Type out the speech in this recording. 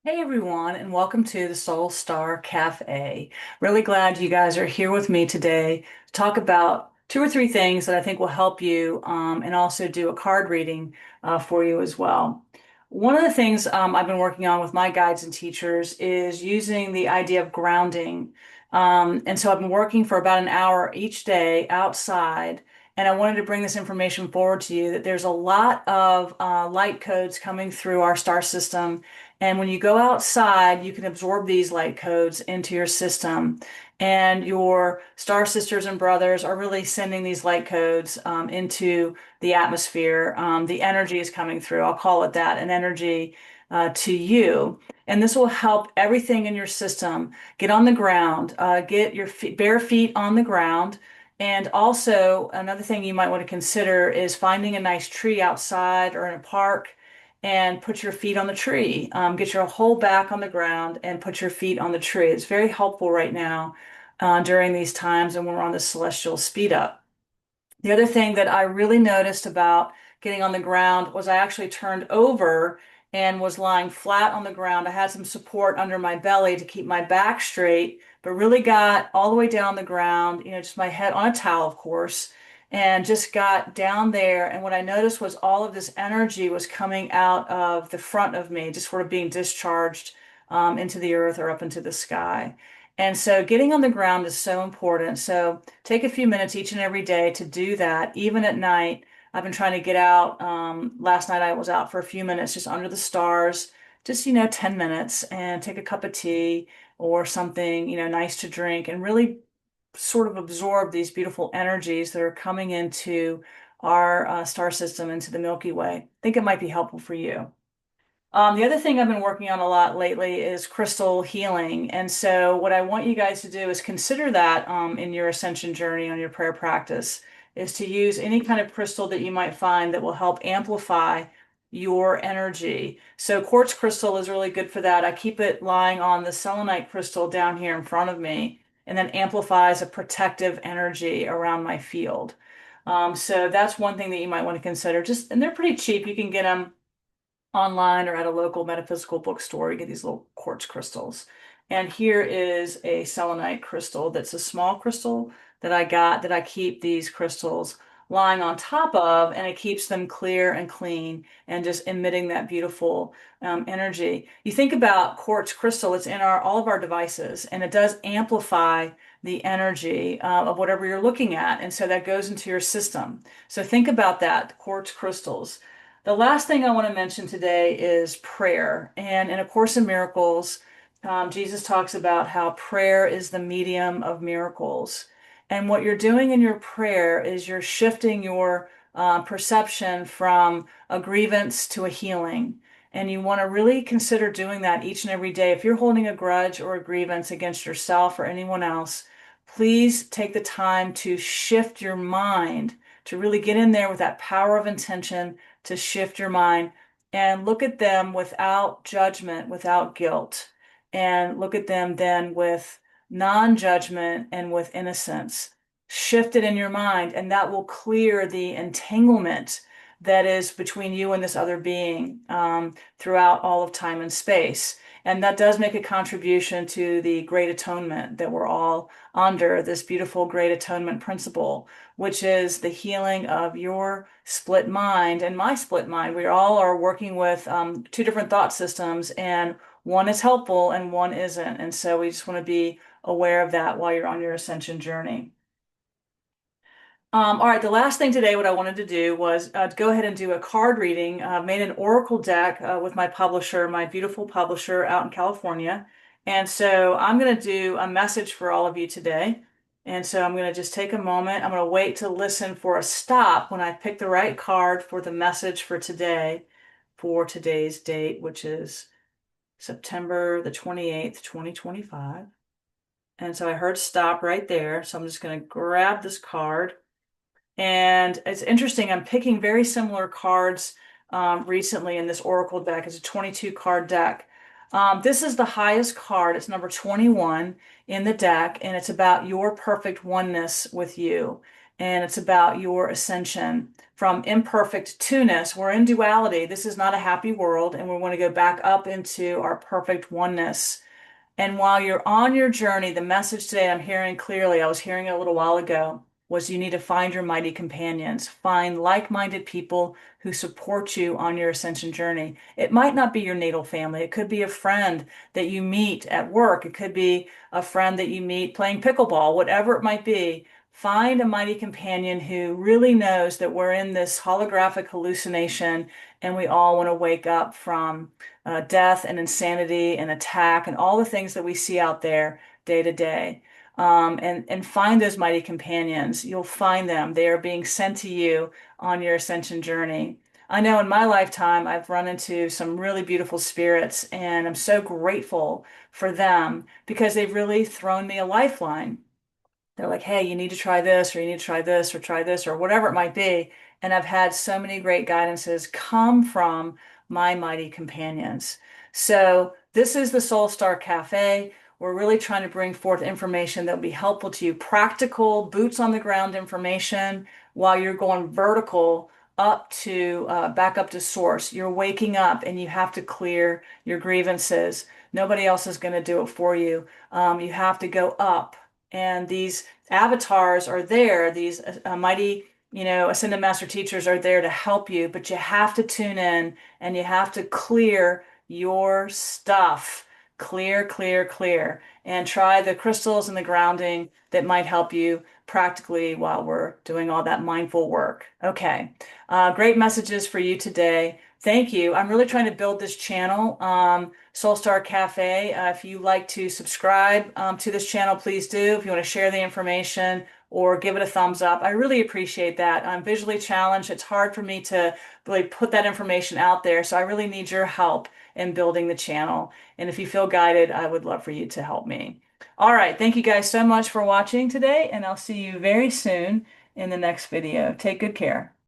Hey everyone, and welcome to the Soul Star Cafe. Really glad you guys are here with me today to talk about two or three things that I think will help you and also do a card reading for you as well. One of the things I've been working on with my guides and teachers is using the idea of grounding. And so I've been working for about an hour each day outside. And I wanted to bring this information forward to you that there's a lot of light codes coming through our star system, and when you go outside, you can absorb these light codes into your system. And your star sisters and brothers are really sending these light codes into the atmosphere. The energy is coming through. I'll call it that, an energy to you. And this will help everything in your system get on the ground, get your bare feet on the ground. And also, another thing you might want to consider is finding a nice tree outside or in a park and put your feet on the tree. Get your whole back on the ground and put your feet on the tree. It's very helpful right now during these times and when we're on the celestial speed up. The other thing that I really noticed about getting on the ground was I actually turned over and was lying flat on the ground. I had some support under my belly to keep my back straight, but really got all the way down on the ground, just my head on a towel, of course, and just got down there. And what I noticed was all of this energy was coming out of the front of me, just sort of being discharged into the earth or up into the sky. And so getting on the ground is so important. So take a few minutes each and every day to do that, even at night. I've been trying to get out. Last night I was out for a few minutes just under the stars, just, 10 minutes and take a cup of tea or something, nice to drink and really sort of absorb these beautiful energies that are coming into our star system, into the Milky Way. I think it might be helpful for you. The other thing I've been working on a lot lately is crystal healing. And so, what I want you guys to do is consider that in your ascension journey on your prayer practice, is to use any kind of crystal that you might find that will help amplify your energy. So, quartz crystal is really good for that. I keep it lying on the selenite crystal down here in front of me, and then amplifies a protective energy around my field. So, that's one thing that you might want to consider. And they're pretty cheap. You can get them online or at a local metaphysical bookstore. You get these little quartz crystals. And here is a selenite crystal that's a small crystal that I got that I keep these crystals lying on top of, and it keeps them clear and clean and just emitting that beautiful energy. You think about quartz crystal, it's in all of our devices, and it does amplify the energy of whatever you're looking at. And so that goes into your system. So think about that, quartz crystals. The last thing I want to mention today is prayer. And in A Course in Miracles, Jesus talks about how prayer is the medium of miracles. And what you're doing in your prayer is you're shifting your perception from a grievance to a healing. And you want to really consider doing that each and every day. If you're holding a grudge or a grievance against yourself or anyone else, please take the time to shift your mind, to really get in there with that power of intention to shift your mind and look at them without judgment, without guilt, and look at them then with non-judgment and with innocence. Shift it in your mind, and that will clear the entanglement that is between you and this other being throughout all of time and space. And that does make a contribution to the Great Atonement that we're all under, this beautiful Great Atonement principle, which is the healing of your split mind and my split mind. We all are working with two different thought systems, and one is helpful and one isn't. And so we just want to be aware of that while you're on your ascension journey. All right, the last thing today, what I wanted to do was go ahead and do a card reading. Made an oracle deck with my publisher, my beautiful publisher out in California. And so I'm going to do a message for all of you today. And so I'm going to just take a moment. I'm going to wait to listen for a stop when I pick the right card for the message for today, for today's date, which is September the 28th, 2025. And so I heard stop right there. So I'm just going to grab this card. And it's interesting, I'm picking very similar cards recently in this Oracle deck. It's a 22 card deck. This is the highest card. It's number 21 in the deck, and it's about your perfect oneness with you. and it's about your ascension from imperfect to ness. We're in duality. This is not a happy world, and we want to go back up into our perfect oneness. And while you're on your journey, the message today I'm hearing clearly, I was hearing it a little while ago, was you need to find your mighty companions. Find like-minded people who support you on your ascension journey. It might not be your natal family. It could be a friend that you meet at work. It could be a friend that you meet playing pickleball, whatever it might be. Find a mighty companion who really knows that we're in this holographic hallucination and we all want to wake up from death and insanity and attack and all the things that we see out there day to day. And find those mighty companions. You'll find them. They are being sent to you on your ascension journey. I know in my lifetime, I've run into some really beautiful spirits, and I'm so grateful for them because they've really thrown me a lifeline. They're like, hey, you need to try this, or you need to try this, or try this, or whatever it might be. And I've had so many great guidances come from my mighty companions. So this is the Soul Star Cafe. We're really trying to bring forth information that will be helpful to you, practical, boots on the ground information while you're going vertical up to back up to source. You're waking up and you have to clear your grievances. Nobody else is going to do it for you. You have to go up, and these avatars are there. These mighty, ascended master teachers are there to help you, but you have to tune in and you have to clear your stuff. Clear, clear, clear. And try the crystals and the grounding that might help you practically while we're doing all that mindful work. Okay. Great messages for you today. Thank you. I'm really trying to build this channel, Soul Star Cafe. If you like to subscribe to this channel, please do. If you want to share the information or give it a thumbs up, I really appreciate that. I'm visually challenged. It's hard for me to really put that information out there, so I really need your help in building the channel. And if you feel guided, I would love for you to help me. All right. Thank you guys so much for watching today, and I'll see you very soon in the next video. Take good care.